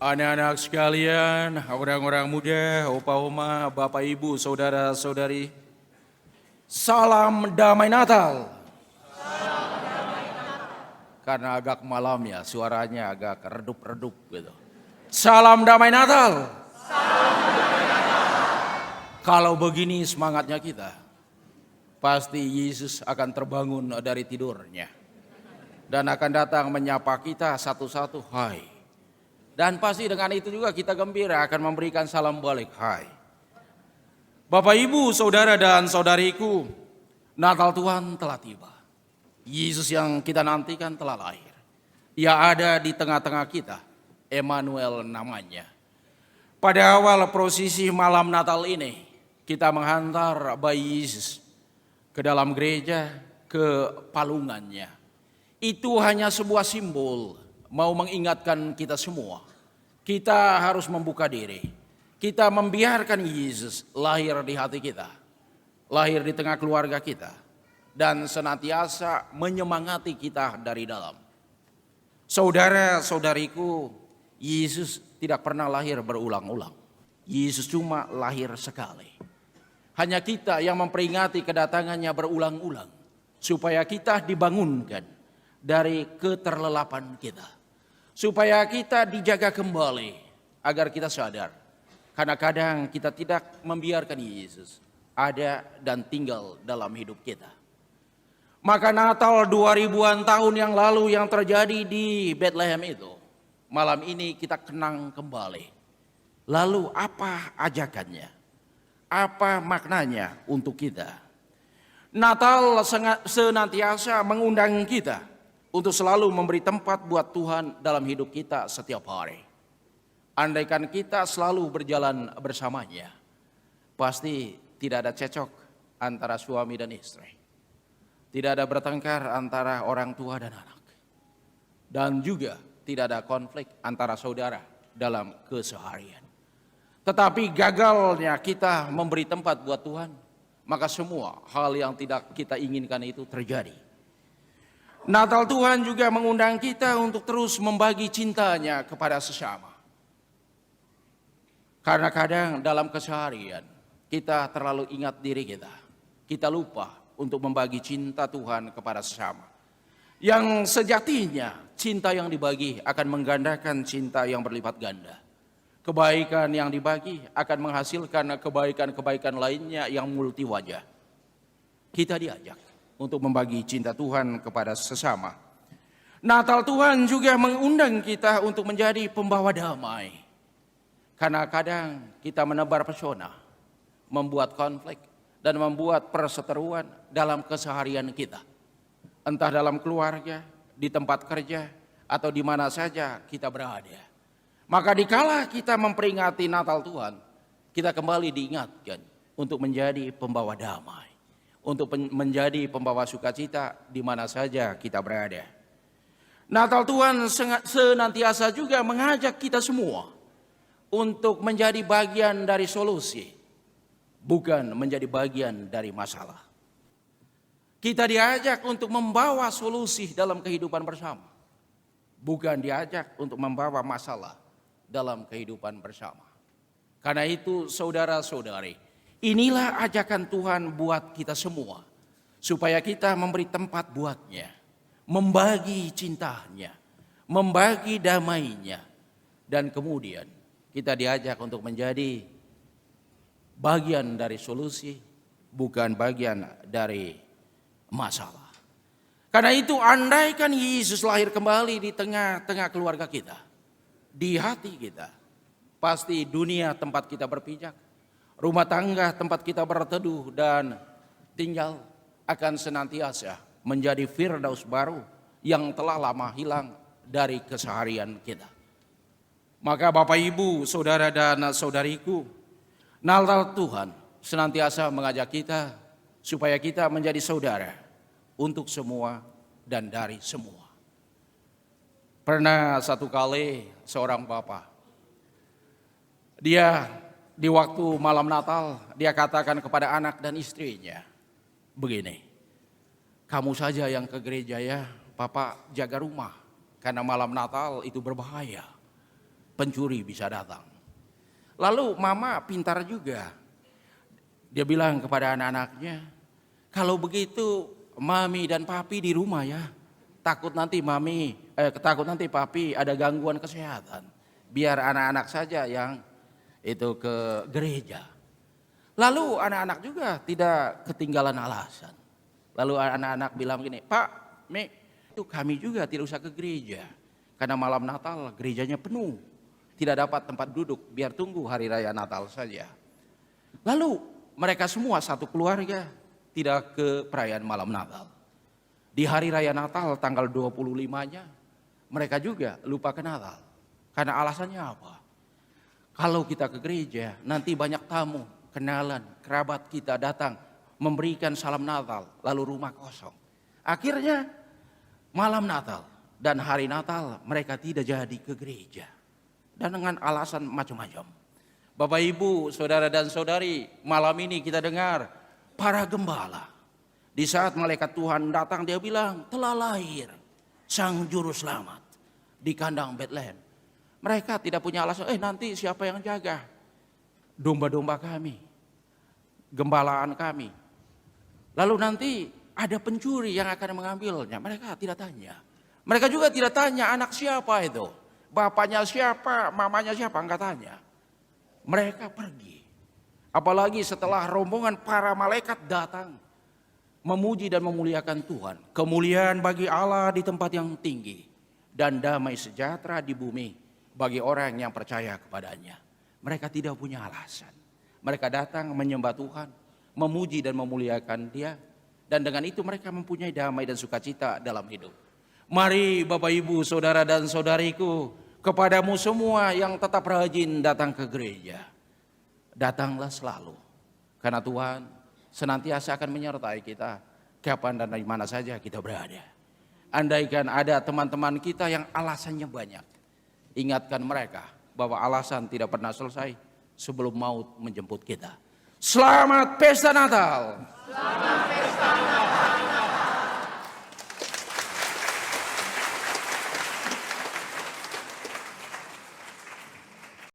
Anak-anak sekalian, orang-orang muda, opa-oma, bapak ibu, saudara-saudari. Salam damai Natal. Karena agak malam ya, suaranya agak redup-redup gitu. Salam damai Natal. Kalau begini semangatnya kita, pasti Yesus akan terbangun dari tidurnya. Dan akan datang menyapa kita satu-satu, hai. Dan pasti dengan itu juga kita gembira akan memberikan salam balik, hai. Bapak ibu, saudara dan saudariku, Natal Tuhan telah tiba. Yesus yang kita nantikan telah lahir. Ia ada di tengah-tengah kita, Emmanuel namanya. Pada awal prosesi malam Natal ini, kita menghantar bayi Yesus ke dalam gereja, ke palungannya. Itu hanya sebuah simbol, mau mengingatkan kita semua. Kita harus membuka diri. Kita membiarkan Yesus lahir di hati kita. Lahir di tengah keluarga kita. Dan senantiasa menyemangati kita dari dalam. Saudara-saudariku, Yesus tidak pernah lahir berulang-ulang. Yesus cuma lahir sekali. Hanya kita yang memperingati kedatangannya berulang-ulang. Supaya kita dibangunkan dari keterlelapan kita. Supaya kita dijaga kembali agar kita sadar. Karena kadang kita tidak membiarkan Yesus ada dan tinggal dalam hidup kita. Maka Natal 2000-an tahun yang lalu yang terjadi di Bethlehem itu, malam ini kita kenang kembali. Lalu apa ajakannya? Apa maknanya untuk kita? Natal senantiasa mengundang kita untuk selalu memberi tempat buat Tuhan dalam hidup kita setiap hari. Andaikan kita selalu berjalan bersamanya, pasti tidak ada cekcok antara suami dan istri. Tidak ada bertengkar antara orang tua dan anak. Dan juga tidak ada konflik antara saudara dalam keseharian. Tetapi gagalnya kita memberi tempat buat Tuhan, maka semua hal yang tidak kita inginkan itu terjadi. Natal Tuhan juga mengundang kita untuk terus membagi cintanya kepada sesama. Karena kadang dalam keseharian kita terlalu ingat diri kita. Kita lupa untuk membagi cinta Tuhan kepada sesama. Yang sejatinya cinta yang dibagi akan menggandakan cinta yang berlipat ganda. Kebaikan yang dibagi akan menghasilkan kebaikan-kebaikan lainnya yang multi wajah. Kita diajak untuk membagi cinta Tuhan kepada sesama. Natal Tuhan juga mengundang kita untuk menjadi pembawa damai. Karena kadang kita menebar pesona, membuat konflik, dan membuat perseteruan dalam keseharian kita. Entah dalam keluarga, di tempat kerja, atau di mana saja kita berada. Maka dikala kita memperingati Natal Tuhan, kita kembali diingatkan untuk menjadi pembawa damai. Untuk menjadi pembawa sukacita di mana saja kita berada. Natal Tuhan senantiasa juga mengajak kita semua untuk menjadi bagian dari solusi, bukan menjadi bagian dari masalah. Kita diajak untuk membawa solusi dalam kehidupan bersama, bukan diajak untuk membawa masalah dalam kehidupan bersama. Karena itu saudara-saudari, inilah ajakan Tuhan buat kita semua. Supaya kita memberi tempat buatnya. Membagi cintanya. Membagi damainya. Dan kemudian kita diajak untuk menjadi bagian dari solusi. Bukan bagian dari masalah. Karena itu andaikan Yesus lahir kembali di tengah-tengah keluarga kita. Di hati kita. Pasti dunia tempat kita berpijak. Rumah tangga tempat kita berteduh dan tinggal akan senantiasa menjadi firdaus baru yang telah lama hilang dari keseharian kita. Maka Bapak Ibu, saudara dan saudariku, Natal Tuhan senantiasa mengajak kita supaya kita menjadi saudara untuk semua dan dari semua. Pernah satu kali seorang bapak, dia di waktu malam Natal, dia katakan kepada anak dan istrinya, begini, kamu saja yang ke gereja ya, Papa jaga rumah, karena malam Natal itu berbahaya. pencuri bisa datang. Lalu mama pintar juga. Dia bilang kepada anak-anaknya, kalau begitu mami dan papi di rumah ya. Takut nanti papi ada gangguan kesehatan. Biar anak-anak saja yang itu ke gereja. Lalu anak-anak juga tidak ketinggalan alasan. Lalu anak-anak bilang gini, Pak, Mi, itu kami juga tidak usah ke gereja. Karena malam Natal gerejanya penuh. Tidak dapat tempat duduk, biar tunggu hari raya Natal saja. Lalu mereka semua satu keluarga tidak ke perayaan malam Natal. Di hari raya Natal tanggal 25-nya mereka juga lupa ke Natal. Karena alasannya apa? Kalau kita ke gereja nanti banyak tamu, kenalan, kerabat kita datang memberikan salam Natal, lalu rumah kosong. Akhirnya malam Natal dan hari Natal mereka tidak jadi ke gereja. Dan dengan alasan macam-macam. Bapak Ibu, saudara dan saudari, malam ini kita dengar para gembala. Di saat malaikat Tuhan datang, dia bilang, telah lahir sang juru selamat di kandang Bethlehem. Mereka tidak punya alasan, nanti siapa yang jaga domba-domba kami, gembalaan kami. Lalu nanti ada pencuri yang akan mengambilnya. Mereka tidak tanya. Mereka juga tidak tanya anak siapa itu. Bapaknya siapa, mamanya siapa, enggak tanya. Mereka pergi. Apalagi setelah rombongan para malaikat datang memuji dan memuliakan Tuhan. Kemuliaan bagi Allah di tempat yang tinggi dan damai sejahtera di bumi bagi orang yang percaya kepadanya. Mereka tidak punya alasan. Mereka datang menyembah Tuhan, memuji dan memuliakan Dia, dan dengan itu mereka mempunyai damai dan sukacita dalam hidup. Mari Bapak Ibu, saudara dan saudariku, kepadamu semua yang tetap rajin datang ke gereja, datanglah selalu, karena Tuhan senantiasa akan menyertai kita kapan dan di mana saja kita berada. Andaikan ada teman-teman kita yang alasannya banyak, ingatkan mereka bahwa alasan tidak pernah selesai sebelum maut menjemput kita. Selamat Pesta Natal. Selamat Pesta Natal.